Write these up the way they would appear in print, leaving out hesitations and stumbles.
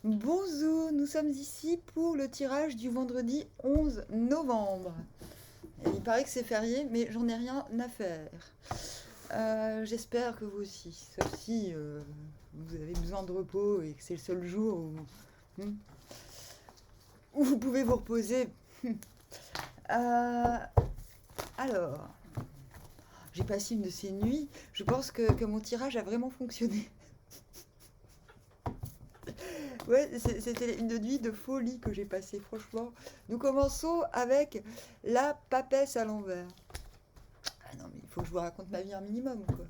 Bonjour, nous sommes ici pour le tirage du vendredi 11 novembre. Et il paraît que c'est férié, mais j'en ai rien à faire. J'espère que vous aussi, sauf si vous avez besoin de repos et que c'est le seul jour hmm, où vous pouvez vous reposer. Euh, alors, j'ai passé une de ces nuits. Je pense que mon tirage a vraiment fonctionné. Ouais, c'était une nuit de folie que j'ai passée, franchement. Nous commençons avec la papesse à l'envers. Ah non, mais il faut que je vous raconte ma vie un minimum, quoi.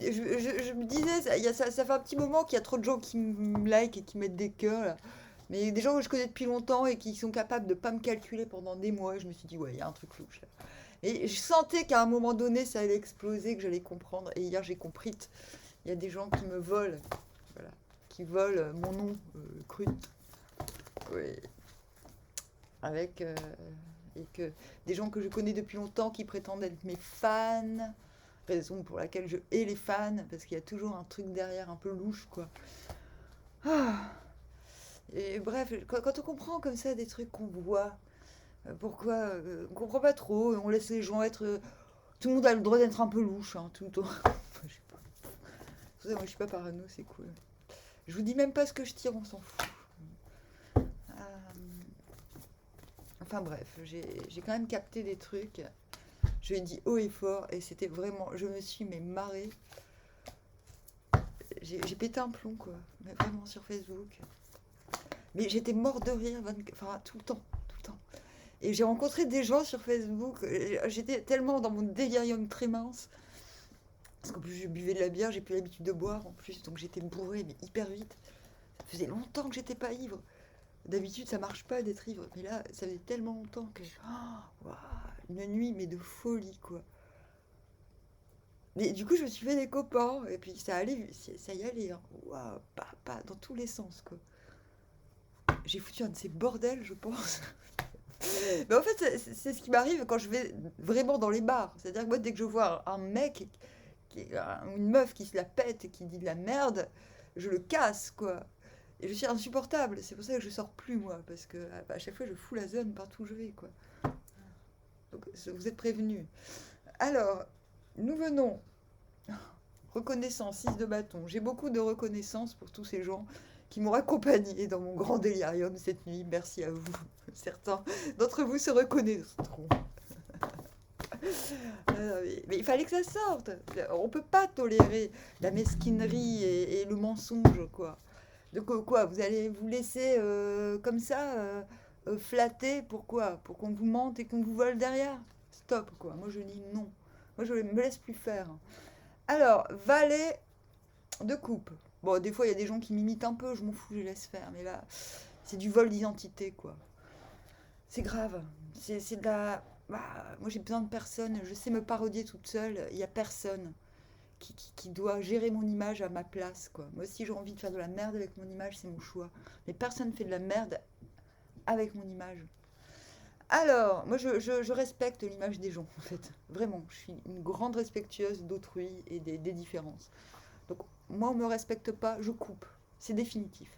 Je me disais, ça fait un petit moment qu'il y a trop de gens qui me like et qui mettent des cœurs, là. Mais des gens que je connais depuis longtemps et qui sont capables de pas me calculer pendant des mois. Je me suis dit, ouais, il y a un truc louche, là. Et je sentais qu'à un moment donné, ça allait exploser, que j'allais comprendre. Et hier, j'ai compris. Il y a des gens qui me volent. Voilà. Qui volent mon nom, Crut. Oui. Avec et que des gens que je connais depuis longtemps qui prétendent être mes fans, raison pour laquelle je hais les fans, parce qu'il y a toujours un truc derrière un peu louche, quoi. Ah. Et bref, quand on comprend comme ça des trucs qu'on voit, pourquoi on comprend pas trop, on laisse les gens être. Tout le monde a le droit d'être un peu louche, hein, tout le temps. Je sais pas. Moi, je suis pas parano, c'est cool. Je vous dis même pas ce que je tire, on s'en fout. Euh, Enfin bref, j'ai quand même capté des trucs. Je l'ai dit haut et fort et c'était vraiment. Je me suis mais marrée. J'ai pété un plomb quoi. Mais vraiment sur Facebook. Mais j'étais mort de rire, enfin tout le temps. Tout le temps. Et j'ai rencontré des gens sur Facebook. J'étais tellement dans mon délirium très mince. Parce qu'en plus je buvais de la bière, j'ai plus l'habitude de boire en plus. Donc j'étais bourrée mais hyper vite. Ça faisait longtemps que j'étais pas ivre. D'habitude ça marche pas d'être ivre. Mais là ça faisait tellement longtemps que. Oh, waouh, une nuit mais de folie quoi. Mais du coup, je me suis fait des copains, et puis ça allait, ça y allait, hein. Waouh, pas, dans tous les sens, quoi. J'ai foutu un de ces bordels, je pense. Mais en fait, c'est ce qui m'arrive quand je vais vraiment dans les bars. C'est-à-dire que moi, dès que je vois un mec, une meuf qui se la pète et qui dit de la merde, je le casse, quoi. Et je suis insupportable. C'est pour ça que je sors plus, moi, parce que à chaque fois, je fous la zone partout où je vais, quoi. Donc, vous êtes prévenus. Alors, nous venons. Reconnaissance, 6 de bâton. J'ai beaucoup de reconnaissance pour tous ces gens qui m'ont accompagné dans mon grand délirium cette nuit. Merci à vous. Certains d'entre vous se reconnaîtront. Mais il fallait que ça sorte. On peut pas tolérer la mesquinerie et le mensonge, quoi. Donc quoi, vous allez vous laisser comme ça flatter, pourquoi? Pour qu'on vous mente et qu'on vous vole derrière? Stop, quoi. Moi je dis non. Moi je me laisse plus faire. Alors, valet de coupe. Bon, des fois, il y a des gens qui m'imitent un peu, je m'en fous, je les laisse faire. Mais là, c'est du vol d'identité, quoi. C'est grave. C'est de la. Bah, moi, j'ai besoin de personne. Je sais me parodier toute seule. Il n'y a personne qui doit gérer mon image à ma place, quoi. Moi, si j'ai envie de faire de la merde avec mon image, c'est mon choix. Mais personne ne fait de la merde avec mon image. Alors, moi, je respecte l'image des gens, en fait. Vraiment. Je suis une grande respectueuse d'autrui et des différences. Donc, moi, on ne me respecte pas, je coupe. C'est définitif.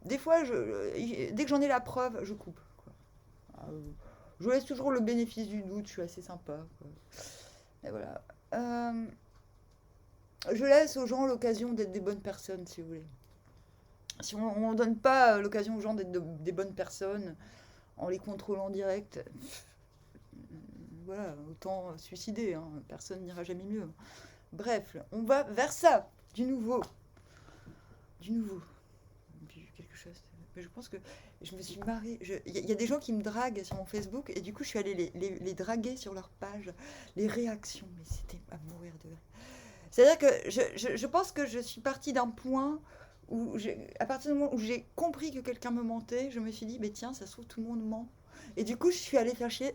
Des fois, dès que j'en ai la preuve, je coupe, quoi. Je laisse toujours le bénéfice du doute, je suis assez sympa, quoi. Et voilà. Je laisse aux gens l'occasion d'être des bonnes personnes, si vous voulez. Si on ne donne pas l'occasion aux gens d'être des bonnes personnes en les contrôlant en direct, voilà, autant suicider, hein. Personne n'ira jamais mieux. Bref, on va vers ça, du nouveau. Du nouveau. Quelque chose. Mais je pense que je me suis marrée. Il y a des gens qui me draguent sur mon Facebook et du coup je suis allée les draguer sur leur page, les réactions, mais c'était à mourir de rire. C'est-à-dire que je pense que je suis partie d'un point où, à partir du moment où j'ai compris que quelqu'un me mentait, je me suis dit, mais tiens, ça se trouve, tout le monde ment. Et du coup, je suis allée faire chier.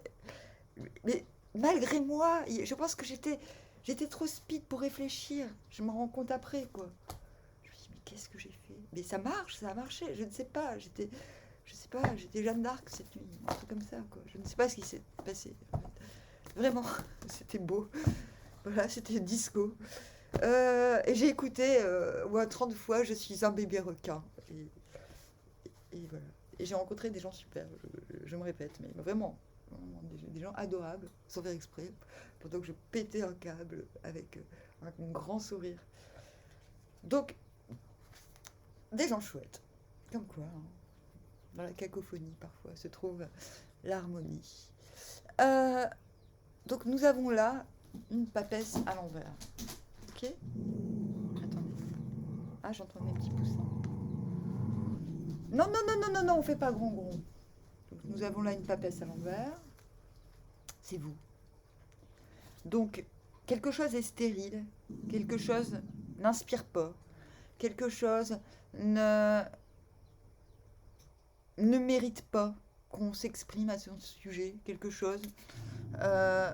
Mais malgré moi, je pense que j'étais trop speed pour réfléchir. Je me rends compte après, quoi. Je me suis dit, mais qu'est-ce que j'ai fait? Mais ça marche, ça a marché. Je ne sais pas. Je sais pas, j'étais Jeanne d'Arc cette nuit, un truc comme ça, quoi. Je ne sais pas ce qui s'est passé. Vraiment, c'était beau. Voilà, c'était disco. Et j'ai écouté au moins 30 fois Je suis un bébé requin. Et voilà. Et j'ai rencontré des gens super, je me répète, mais vraiment, vraiment des gens adorables, sans faire exprès, pendant que je pétais un câble avec un grand sourire. Donc, des gens chouettes. Comme quoi, hein, dans la cacophonie, parfois, se trouve l'harmonie. Euh, donc, nous avons là une papesse à l'envers. Ok. Attendez. Ah, j'entends mes petits poussins. Non, non, non, non, non, non, on fait pas grand gros. Donc, nous avons là une papesse à l'envers. C'est vous. Donc, quelque chose est stérile, quelque chose n'inspire pas, quelque chose ne, ne mérite pas qu'on s'exprime à son sujet, quelque chose. euh,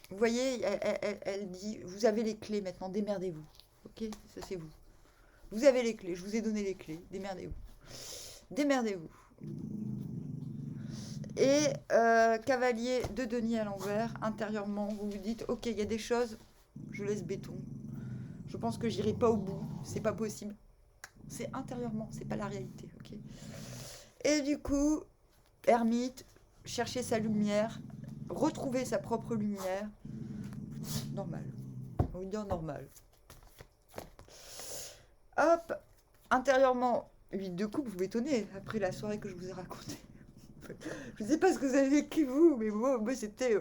vous voyez, elle dit, vous avez les clés maintenant, démerdez-vous. Ok, ça c'est vous. Vous avez les clés, je vous ai donné les clés, démerdez-vous. Démerdez-vous. Et cavalier de denier à l'envers, intérieurement, vous vous dites, ok, il y a des choses, je laisse béton. Je pense que j'irai pas au bout, c'est pas possible. C'est intérieurement, c'est pas la réalité, ok. Et du coup, ermite, chercher sa lumière, retrouver sa propre lumière, normal. On va dire normal. Hop, intérieurement, 8 de coupe, vous m'étonnez après la soirée que je vous ai racontée. Je sais pas ce que vous avez vécu vous, mais moi c'était.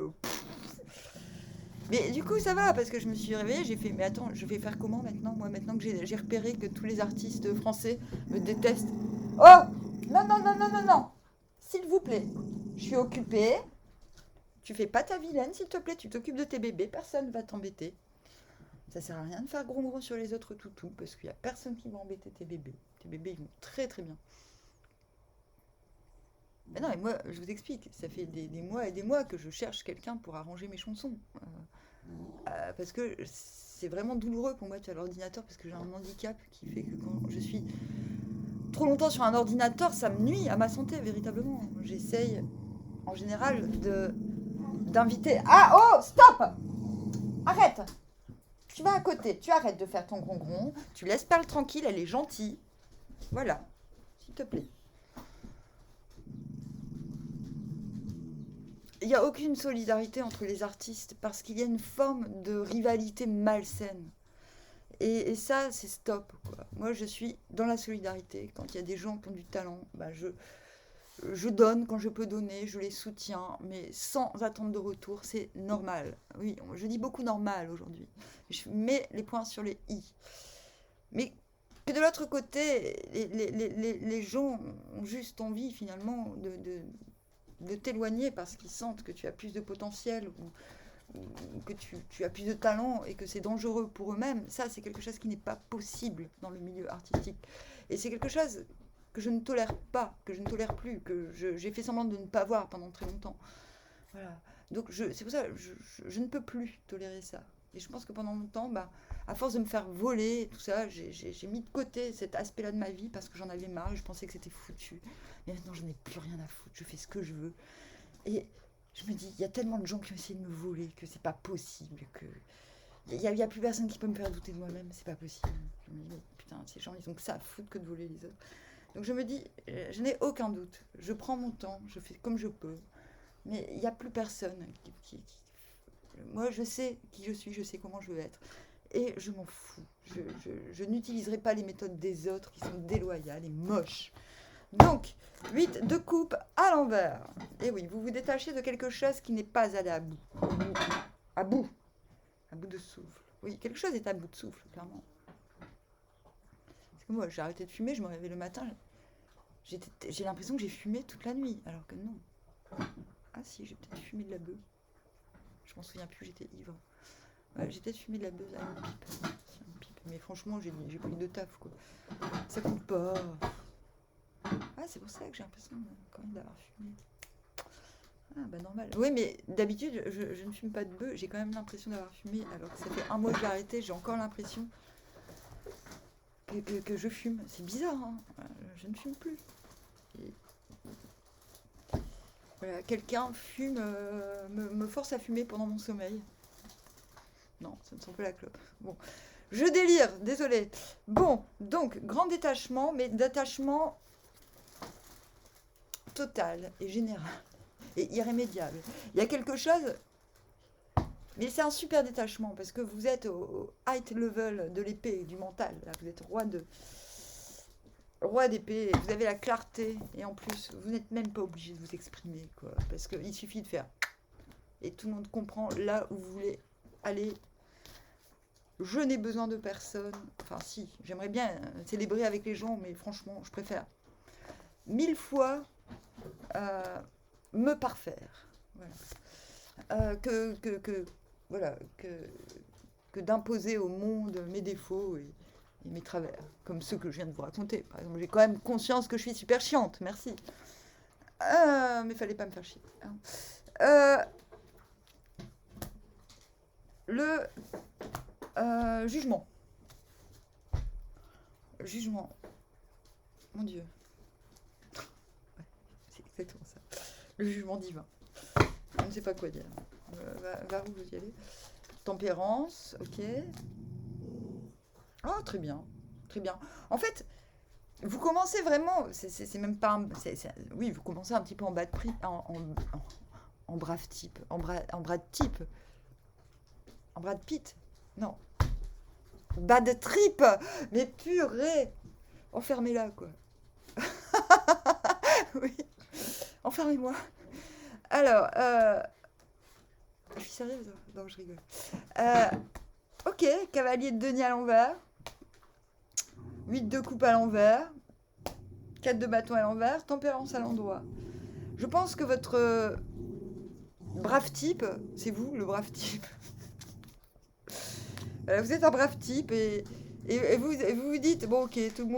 Mais du coup, ça va, parce que je me suis réveillée, j'ai fait, mais attends, je vais faire comment maintenant, moi, maintenant que j'ai repéré que tous les artistes français me détestent. Oh, non, non, non, non, non, non. S'il vous plaît, je suis occupée. Tu fais pas ta vilaine, s'il te plaît, tu t'occupes de tes bébés, personne va t'embêter. Ça sert à rien de faire gros sur les autres toutous, parce qu'il y a personne qui va embêter tes bébés. Tes bébés, ils vont très très bien. Mais non, et moi, je vous explique, ça fait des mois et des mois que je cherche quelqu'un pour arranger mes chansons. Parce que c'est vraiment douloureux pour moi de faire l'ordinateur, parce que j'ai un handicap qui fait que quand je suis trop longtemps sur un ordinateur, ça me nuit à ma santé, véritablement. J'essaye, en général, d'inviter... Ah, oh, stop. Arrête. Tu vas à côté, tu arrêtes de faire ton grongon, tu laisses Perle tranquille, elle est gentille. Voilà, s'il te plaît. Il n'y a aucune solidarité entre les artistes parce qu'il y a une forme de rivalité malsaine. Et ça, c'est stop, quoi. Moi, je suis dans la solidarité. Quand il y a des gens qui ont du talent, bah, je donne quand je peux donner, je les soutiens, mais sans attente de retour, c'est normal. Oui, je dis beaucoup normal aujourd'hui. Je mets les points sur les i. Mais que de l'autre côté, les gens ont juste envie finalement de t'éloigner parce qu'ils sentent que tu as plus de potentiel ou que tu as plus de talent et que c'est dangereux pour eux-mêmes. Ça, c'est quelque chose qui n'est pas possible dans le milieu artistique. Et c'est quelque chose que je ne tolère pas, que je ne tolère plus, que j'ai fait semblant de ne pas voir pendant très longtemps. Voilà. Donc c'est pour ça que je ne peux plus tolérer ça. Et je pense que pendant longtemps, bah, à force de me faire voler, tout ça, j'ai mis de côté cet aspect-là de ma vie parce que j'en avais marre et je pensais que c'était foutu. Mais maintenant, je n'ai plus rien à foutre. Je fais ce que je veux. Et je me dis, il y a tellement de gens qui ont essayé de me voler que c'est pas possible. Que il y a plus personne qui peut me faire douter de moi-même. C'est pas possible. Je me dis, putain, ces gens, ils ont que ça à foutre que de voler les autres. Donc je me dis, je n'ai aucun doute. Je prends mon temps, je fais comme je peux. Mais il n'y a plus personne moi, je sais qui je suis, je sais comment je veux être. Et je m'en fous. Je n'utiliserai pas les méthodes des autres qui sont déloyales et moches. Donc, 8 de coupe à l'envers. Et oui, vous vous détachez de quelque chose qui n'est pas allé à bout. À bout. À bout de souffle. Oui, quelque chose est à bout de souffle, clairement. Parce que moi, j'ai arrêté de fumer, je me réveille le matin. J'ai l'impression que j'ai fumé toute la nuit, alors que non. Ah si, j'ai peut-être fumé de la beuh. Je m'en souviens plus, j'étais ivre. Ouais, j'ai peut-être fumé de la beuh à une pipe. Une pipe. Mais franchement, j'ai pris de taf, quoi. Ça compte pas. Ah, c'est pour ça que j'ai l'impression quand même d'avoir fumé. Ah, bah normal. Oui, mais d'habitude, je ne fume pas de beuh. J'ai quand même l'impression d'avoir fumé, alors que ça fait un mois que j'ai arrêté. J'ai encore l'impression que je fume. C'est bizarre, hein. Je ne fume plus. Et voilà, quelqu'un fume, me force à fumer pendant mon sommeil. Non, ce ne sont pas la clope. Bon, je délire, désolé. Bon, donc, grand détachement, mais d'attachement total et général et irrémédiable. Il y a quelque chose, mais c'est un super détachement parce que vous êtes au high level de l'épée, du mental. Là, vous êtes roi d'épée, vous avez la clarté et en plus, vous n'êtes même pas obligé de vous exprimer, quoi, parce qu'il suffit de faire et tout le monde comprend là où vous voulez aller. Je n'ai besoin de personne. Enfin, si, j'aimerais bien célébrer avec les gens, mais franchement, je préfère 1000 fois me parfaire. Voilà. Voilà, que d'imposer au monde mes défauts et mes travers, comme ceux que je viens de vous raconter. Par exemple, j'ai quand même conscience que je suis super chiante, merci. Mais fallait pas me faire chier. Hein. Le jugement. Jugement. Mon Dieu. Ouais, c'est exactement ça. Le jugement divin. Je ne sais pas quoi dire. Vers où vous y allez? Tempérance, ok. Ah, très bien. Très bien. En fait, vous commencez vraiment. C'est même pas. Oui, vous commencez un petit peu en bas de prix. En brave type. En bras de type. En Brad Pitt. Non. Bad trip. Mais purée. Enfermez-la, quoi. Oui. Enfermez-moi. Alors, je suis sérieuse? Non, je rigole. Ok, cavalier de denier à l'envers. 8 de coupe à l'envers. 4 de bâton à l'envers. Tempérance à l'endroit. Je pense que votre brave type, c'est vous, le brave type. Vous êtes un brave type et vous dites, bon ok, tout le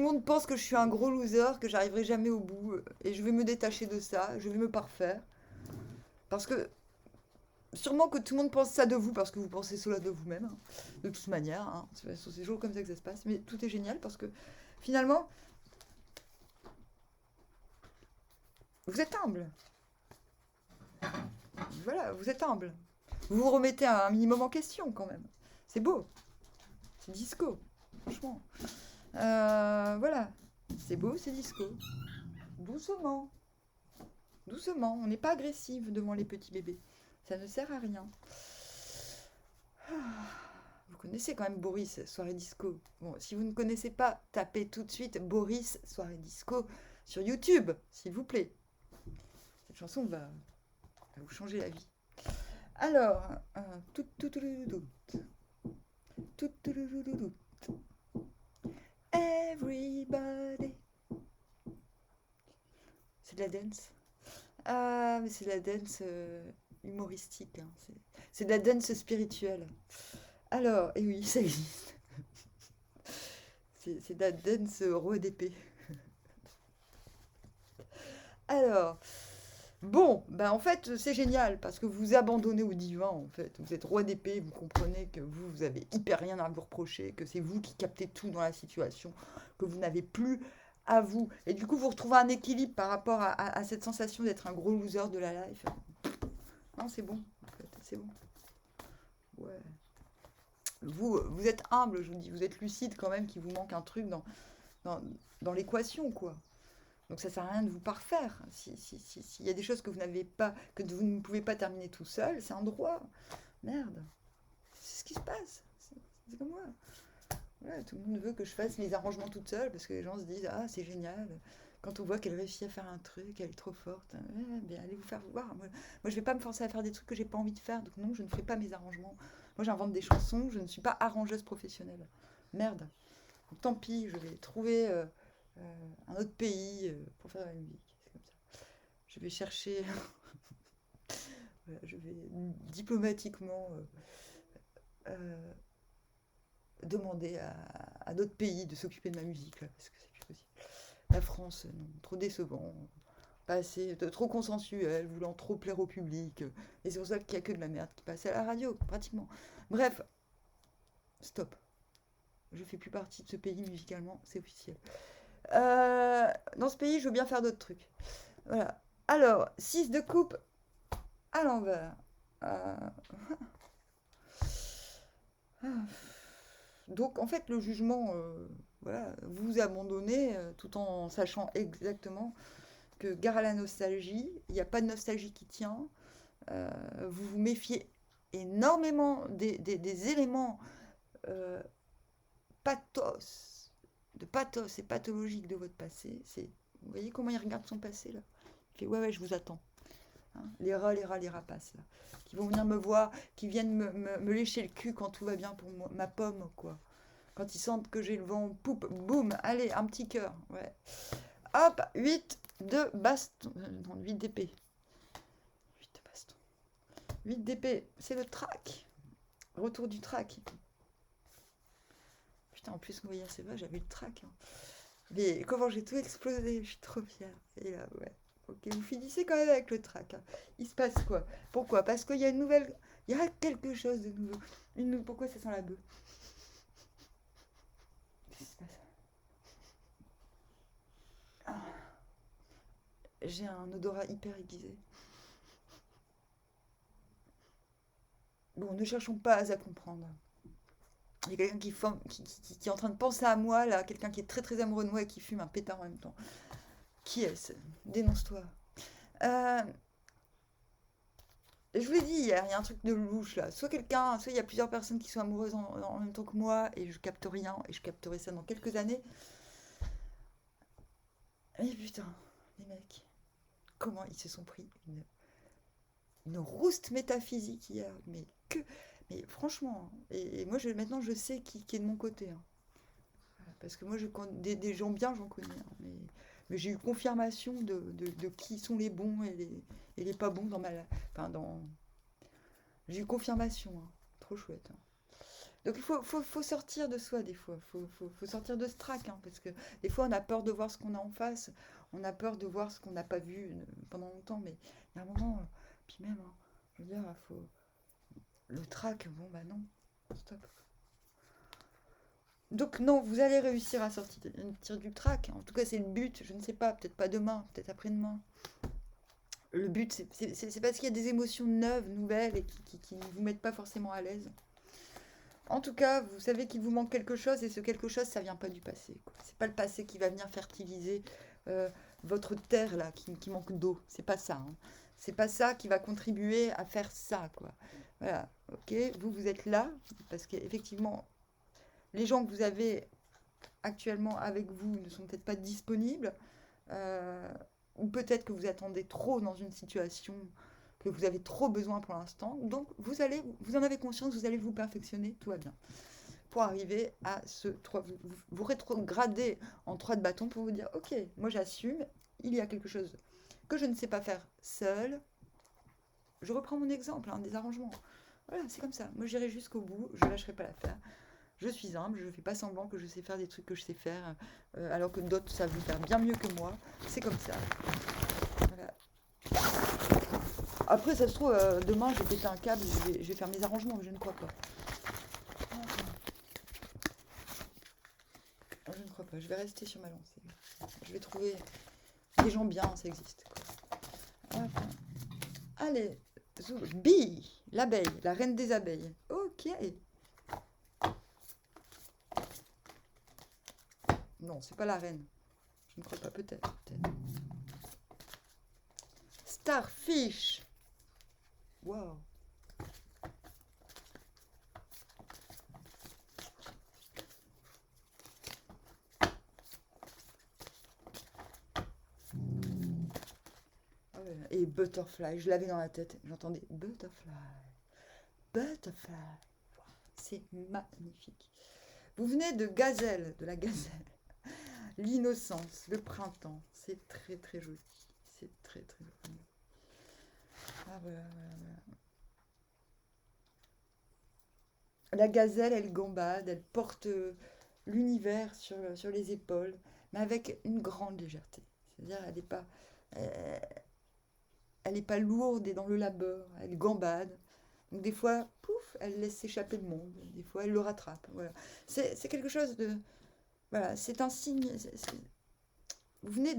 monde pense que je suis un gros loser, que j'arriverai jamais au bout et je vais me détacher de ça, je vais me parfaire. Parce que sûrement que tout le monde pense ça de vous parce que vous pensez cela de vous-même, hein, de toute manière. Hein. C'est toujours comme ça que ça se passe. Mais tout est génial parce que finalement, vous êtes humble. Voilà, vous êtes humble. Vous vous remettez un minimum en question quand même. C'est beau. C'est disco. Franchement. Voilà. C'est beau, c'est disco. Doucement. Doucement. On n'est pas agressif devant les petits bébés. Ça ne sert à rien. Vous connaissez quand même Boris, soirée disco. Bon, si vous ne connaissez pas, tapez tout de suite Boris, soirée disco sur YouTube, s'il vous plaît. Cette chanson va vous changer la vie. Alors, everybody. C'est de la dance. Ah, mais c'est de la dance humoristique. Hein. C'est de la dance spirituelle. Alors, et oui, ça existe. C'est de la dance roi d'épée. Alors, bon, ben en fait, c'est génial parce que vous vous abandonnez au divin, en fait. Vous êtes roi d'épée, vous comprenez que vous avez hyper rien à vous reprocher, que c'est vous qui captez tout dans la situation, que vous n'avez plus à vous. Et du coup, vous retrouvez un équilibre par rapport à cette sensation d'être un gros loser de la life. Non, c'est bon, en fait, c'est bon. Ouais. Vous êtes humble, je vous dis, vous êtes lucide quand même, qu'il vous manque un truc dans, dans l'équation, quoi. Donc ça sert à rien de vous parfaire. S'il y a des choses que vous n'avez pas, que vous ne pouvez pas terminer tout seul, c'est un droit. Merde. C'est ce qui se passe. C'est comme moi. Ouais, tout le monde veut que je fasse mes arrangements toute seule parce que les gens se disent ah c'est génial. Quand on voit qu'elle réussit à faire un truc, elle est trop forte. Ouais, bien allez vous faire voir. Moi je vais pas me forcer à faire des trucs que j'ai pas envie de faire. Donc non, je ne ferai pas mes arrangements. Moi j'invente des chansons. Je ne suis pas arrangeuse professionnelle. Merde. Donc, tant pis, je vais trouver un autre pays pour faire de la musique. C'est comme ça. Je vais chercher. Voilà, je vais diplomatiquement euh, demander à d'autres pays de s'occuper de ma musique là, parce que c'est plus possible. La France, non, trop décevant, pas assez, trop consensuel, voulant trop plaire au public. Et c'est pour ça qu'il n'y a que de la merde qui passe à la radio, pratiquement. Bref, stop. Je fais plus partie de ce pays musicalement, c'est officiel. Dans ce pays, je veux bien faire d'autres trucs. Voilà. Alors, 6 de coupe à l'envers. Euh, Donc, en fait, le jugement, voilà, vous vous abandonnez tout en sachant exactement que, gare à la nostalgie, il n'y a pas de nostalgie qui tient. Euh, vous vous méfiez énormément des éléments euh, pathos, de pathos et pathologiques de votre passé. Vous voyez comment il regarde son passé là? Il fait ouais, ouais, je vous attends. Hein, les rapaces là, qui vont venir me voir, qui viennent me lécher le cul quand tout va bien pour moi, ma pomme quoi. Quand ils sentent que j'ai le vent, poup, boum, allez, un petit cœur. Ouais. Hop, 8 de baston. Non, 8 d'épée. 8 de baston. 8 d'épée, c'est le trac. Retour du trac. Putain, en plus, oui, c'est vrai, j'avais le trac. Hein. Mais comment j'ai tout explosé, je suis trop fière. Et là, ouais. Ok, vous finissez quand même avec le trac. Hein. Il se passe quoi? Pourquoi? Parce qu'il y a une nouvelle. Il y a quelque chose de nouveau. Pourquoi ça sent la bœuf? Qu'est-ce qui se passe? Ah, j'ai un odorat hyper aiguisé. Bon, ne cherchons pas à comprendre. Il y a quelqu'un qui est en train de penser à moi, là, quelqu'un qui est très très amoureux de moi et qui fume un pétard en même temps. Qui est-ce? Dénonce-toi. Euh, je vous l'ai dit hier, il y a un truc de louche là. Soit il y a plusieurs personnes qui sont amoureuses en même temps que moi et je capte rien et je capterai ça dans quelques années. Mais putain, les mecs, comment ils se sont pris une rouste métaphysique hier. Mais franchement, et moi maintenant je sais qui est de mon côté. Hein. Parce que moi, des gens bien, j'en connais. Hein, mais j'ai eu confirmation de qui sont les bons et les pas bons dans ma. Enfin, dans. J'ai eu confirmation. Hein. Trop chouette. Hein. Donc il faut sortir de soi des fois. Faut sortir de ce trac. Hein, parce que des fois, on a peur de voir ce qu'on a en face. On a peur de voir ce qu'on n'a pas vu pendant longtemps. Mais il y a un moment. Puis même, hein, je veux dire, faut. Le trac, bon, bah non. Stop. Donc non, vous allez réussir à sortir du track. En tout cas, c'est le but. Je ne sais pas, peut-être pas demain, peut-être après-demain. Le but, c'est parce qu'il y a des émotions neuves, nouvelles, et qui ne vous mettent pas forcément à l'aise. En tout cas, vous savez qu'il vous manque quelque chose, et ce quelque chose, ça vient pas du passé. C'est pas le passé qui va venir fertiliser euh, votre terre, là, qui manque d'eau. C'est pas ça. Hein. C'est pas ça qui va contribuer à faire ça, quoi. Voilà, ok. Vous êtes là, parce qu'effectivement, les gens que vous avez actuellement avec vous ne sont peut-être pas disponibles, euh, ou peut-être que vous attendez trop dans une situation que vous avez trop besoin pour l'instant. Donc vous en avez conscience, vous allez vous perfectionner, tout va bien. Pour arriver à vous rétrograder en 3 de bâton pour vous dire, ok, moi j'assume, il y a quelque chose que je ne sais pas faire seul. Je reprends mon exemple des arrangements. Voilà, c'est comme ça. Moi j'irai jusqu'au bout, je ne lâcherai pas l'affaire. Je suis humble, je ne fais pas semblant que je sais faire des trucs que je sais faire, alors que d'autres savent le faire bien mieux que moi. C'est comme ça. Voilà. Après, ça se trouve, demain, je vais péter un câble, je vais faire mes arrangements, mais je ne crois pas. Je ne crois pas, je vais rester sur ma lancée. Je vais trouver des gens bien, ça existe. Quoi. Allez, Bee, l'abeille, la reine des abeilles. Ok. Non, c'est pas la reine. Je ne crois pas, peut-être. Starfish. Wow. Ah ouais, et butterfly, je l'avais dans la tête. J'entendais butterfly. Butterfly. Wow, c'est magnifique. Vous venez de gazelle, de la gazelle. L'innocence, le printemps. C'est très très joli. C'est très très joli. Ah voilà, voilà, voilà. La gazelle, elle gambade, elle porte l'univers sur les épaules, mais avec une grande légèreté. C'est-à-dire, euh, elle est pas lourde et dans le labeur, elle gambade. Donc des fois, pouf, elle laisse s'échapper le monde. Des fois, elle le rattrape. Voilà. C'est quelque chose de... Voilà, c'est un signe... vous venez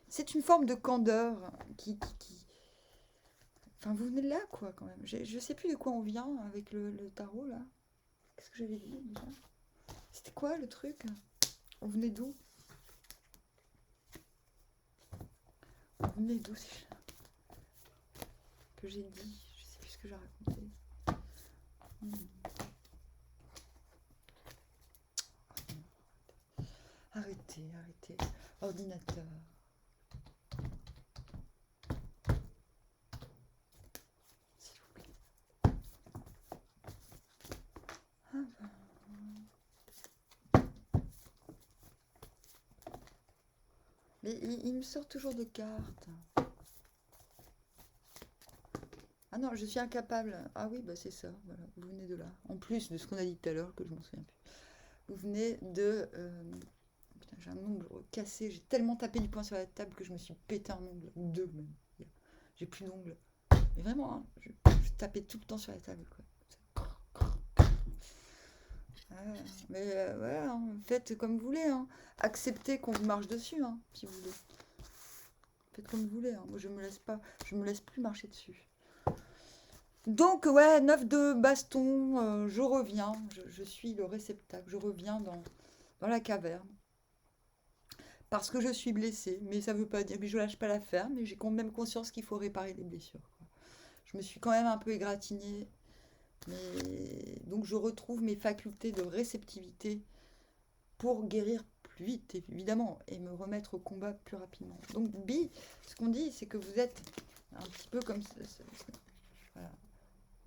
c'est une forme de candeur Enfin, vous venez de là, quoi, quand même. Je sais plus de quoi on vient avec le tarot, là. Qu'est-ce que j'avais dit, déjà? C'était quoi, le truc? On venait d'où? On venait d'où, que j'ai dit? Je sais plus ce que j'ai raconté. Arrêtez, arrêtez. Ordinateur. S'il vous plaît. Ah ben. Mais il me sort toujours de cartes. Ah non, je suis incapable. Ah oui, bah c'est ça. Voilà, vous venez de là. En plus de ce qu'on a dit tout à l'heure, que je m'en souviens plus. Vous venez de... Putain, j'ai un ongle cassé. J'ai tellement tapé du poing sur la table que je me suis pété un ongle. Ou deux même. J'ai plus d'ongles. Mais vraiment, hein, je tapais tout le temps sur la table, quoi. Ah, mais voilà, hein, faites comme vous voulez. Hein. Acceptez qu'on vous marche dessus, hein, si vous voulez. Faites comme vous voulez. Hein. Moi, je me laisse plus marcher dessus. Donc, ouais, 9 de baston, je reviens. Je suis le réceptacle. Je reviens dans la caverne. Parce que je suis blessée. Mais ça veut pas dire que je lâche pas l'affaire. Mais j'ai quand même conscience qu'il faut réparer les blessures, quoi. Je me suis quand même un peu égratignée. Mais... Donc, je retrouve mes facultés de réceptivité pour guérir plus vite, évidemment, et me remettre au combat plus rapidement. Donc, Bi, ce qu'on dit, c'est que vous êtes un petit peu comme... Voilà.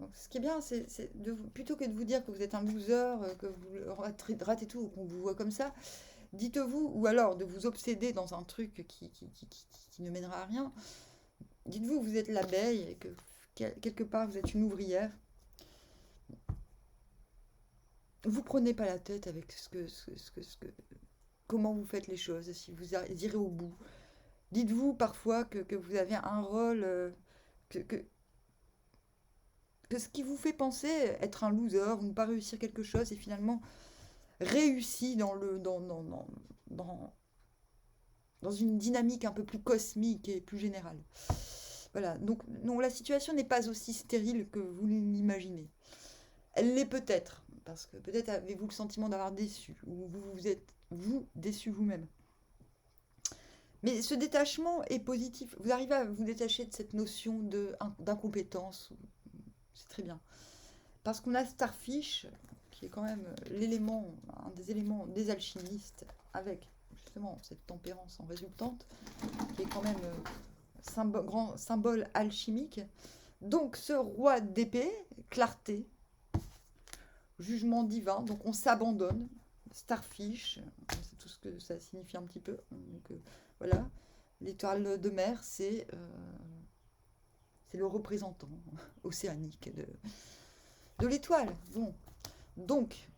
Donc, ce qui est bien, c'est plutôt que de vous dire que vous êtes un loser, que vous ratez tout, qu'on vous voit comme ça, dites-vous, ou alors de vous obséder dans un truc qui ne mènera à rien, dites-vous que vous êtes l'abeille et que quelque part vous êtes une ouvrière. Vous prenez pas la tête avec comment vous faites les choses, si vous irez au bout. Dites-vous parfois que vous avez un rôle, que ce qui vous fait penser être un loser ou ne pas réussir quelque chose est finalement réussi dans une dynamique un peu plus cosmique et plus générale. Voilà, donc non, la situation n'est pas aussi stérile que vous l'imaginez. Elle l'est peut-être, parce que peut-être avez-vous le sentiment d'avoir déçu, ou vous êtes, vous, déçu vous-même. Mais ce détachement est positif. Vous arrivez à vous détacher de cette notion d'incompétence. C'est très bien. Parce qu'on a Starfish, qui est quand même un des éléments des alchimistes, avec justement cette tempérance en résultante, qui est quand même grand symbole alchimique. Donc ce roi d'épée, clarté, jugement divin, donc on s'abandonne. Starfish, c'est tout ce que ça signifie un petit peu. Donc, voilà, l'étoile de mer, c'est le représentant océanique de l'étoile. Bon, donc,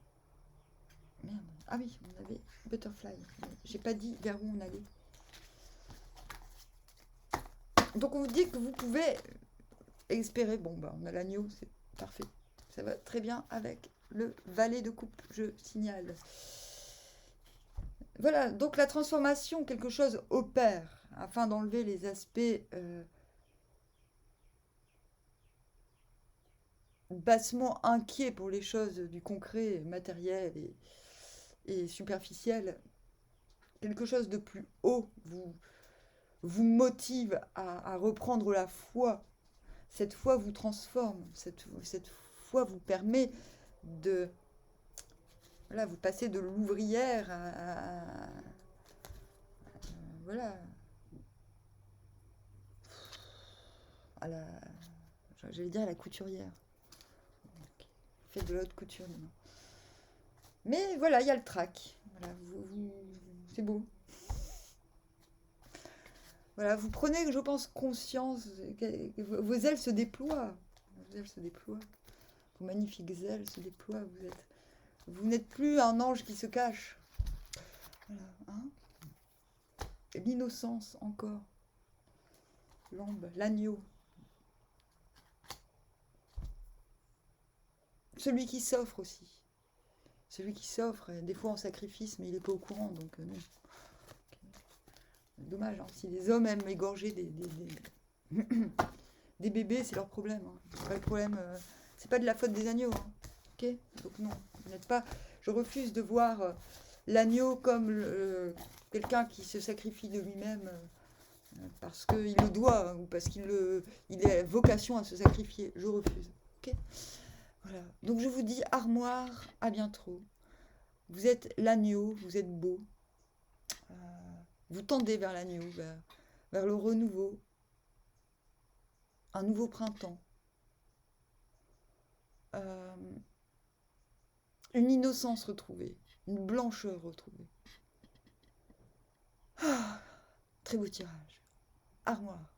merde. Ah oui, on avait Butterfly. J'ai pas dit vers où on allait. Donc on vous dit que vous pouvez espérer. Bon, bah on a l'agneau, c'est parfait. Ça va très bien avec le valet de coupe, je signale. Voilà, donc la transformation, quelque chose opère afin d'enlever les aspects bassement inquiets pour les choses du concret, matériel et superficiel. Quelque chose de plus haut vous motive à reprendre la foi. Cette foi vous transforme, cette foi vous permet de... Voilà, vous passez de l'ouvrière voilà, j'allais dire à la couturière. Faites de la haute couture maintenant. Mais voilà, il y a le trac. Voilà, c'est beau. Voilà, vous prenez, je pense, conscience, vos ailes se déploient. Vos ailes se déploient. Vos magnifiques ailes se déploient. Vous n'êtes plus un ange qui se cache. Voilà, hein. L'innocence encore. L'ambe, l'agneau. Celui qui s'offre aussi. Celui qui s'offre, des fois en sacrifice, mais il n'est pas au courant, donc non. Okay. Dommage, hein, si les hommes aiment égorger des bébés, c'est leur problème. Hein. C'est pas le problème. C'est pas de la faute des agneaux. Hein. Ok. Donc non, vous n'êtes pas. Je refuse de voir l'agneau comme quelqu'un qui se sacrifie de lui-même parce qu'il le doit ou parce il a vocation à se sacrifier. Je refuse. Ok. Voilà. Donc je vous dis armoire, à bientôt. Vous êtes l'agneau, vous êtes beau. Euh, vous tendez vers l'agneau, vers le renouveau, un nouveau printemps. Euh, une innocence retrouvée, une blancheur retrouvée. Ah, très beau tirage. Armoire.